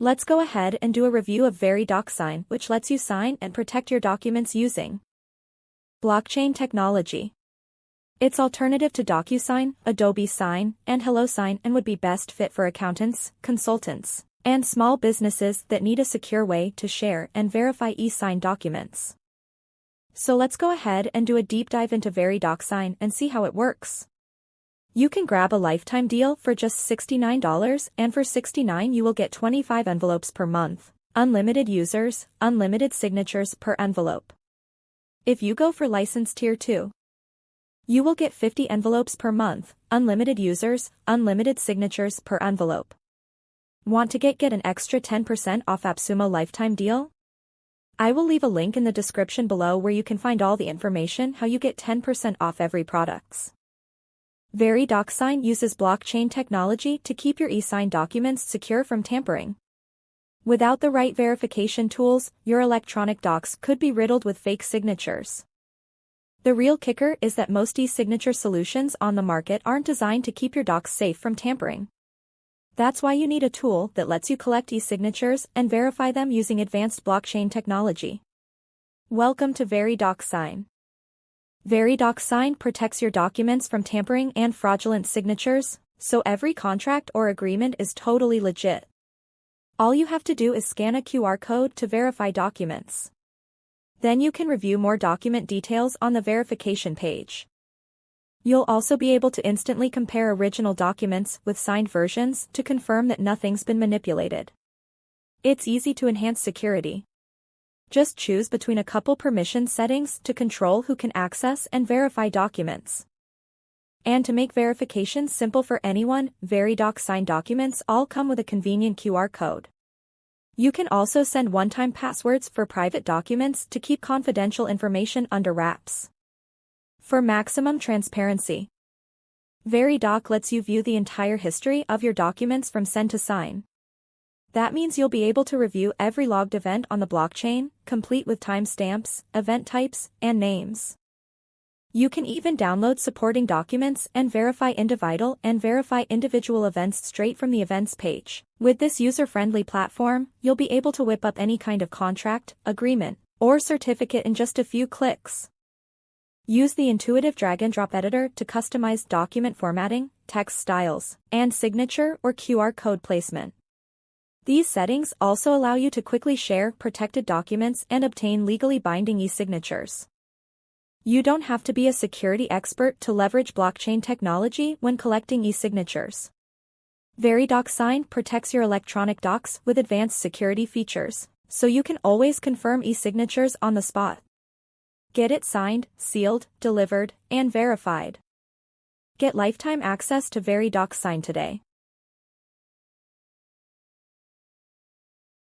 Let's go ahead and do a review of VeriDoc Sign, which lets you sign and protect your documents using blockchain technology. It's alternative to DocuSign, Adobe Sign, and HelloSign and would be best fit for accountants, consultants, and small businesses that need a secure way to share and verify e-sign documents. So let's go ahead and do a deep dive into VeriDoc Sign and see how it works. You can grab a lifetime deal for just $69, and for $69 you will get 25 envelopes per month, unlimited users, unlimited signatures per envelope. If you go for license tier 2, you will get 50 envelopes per month, unlimited users, unlimited signatures per envelope. Want to get an extra 10% off Appsumo lifetime deal? I will leave a link in the description below where you can find all the information how you get 10% off every products. VeriDoc Sign uses blockchain technology to keep your e-sign documents secure from tampering. Without the right verification tools, your electronic docs could be riddled with fake signatures. The real kicker is that most e-signature solutions on the market aren't designed to keep your docs safe from tampering. That's why you need a tool that lets you collect e-signatures and verify them using advanced blockchain technology. Welcome to VeriDoc Sign. VeriDoc Sign protects your documents from tampering and fraudulent signatures, so every contract or agreement is totally legit. All you have to do is scan a QR code to verify documents. Then you can review more document details on the verification page. You'll also be able to instantly compare original documents with signed versions to confirm that nothing's been manipulated. It's easy to enhance security. Just choose between a couple permission settings to control who can access and verify documents. And to make verification simple for anyone, VeriDoc Sign documents all come with a convenient QR code. You can also send one-time passwords for private documents to keep confidential information under wraps. For maximum transparency, VeriDoc lets you view the entire history of your documents from send to sign. That means you'll be able to review every logged event on the blockchain, complete with timestamps, event types, and names. You can even download supporting documents and verify individual events straight from the events page. With this user-friendly platform, you'll be able to whip up any kind of contract, agreement, or certificate in just a few clicks. Use the intuitive drag-and-drop editor to customize document formatting, text styles, and signature or QR code placement. These settings also allow you to quickly share protected documents and obtain legally binding e-signatures. You don't have to be a security expert to leverage blockchain technology when collecting e-signatures. VeriDoc Sign protects your electronic docs with advanced security features, so you can always confirm e-signatures on the spot. Get it signed, sealed, delivered, and verified. Get lifetime access to VeriDoc Sign today.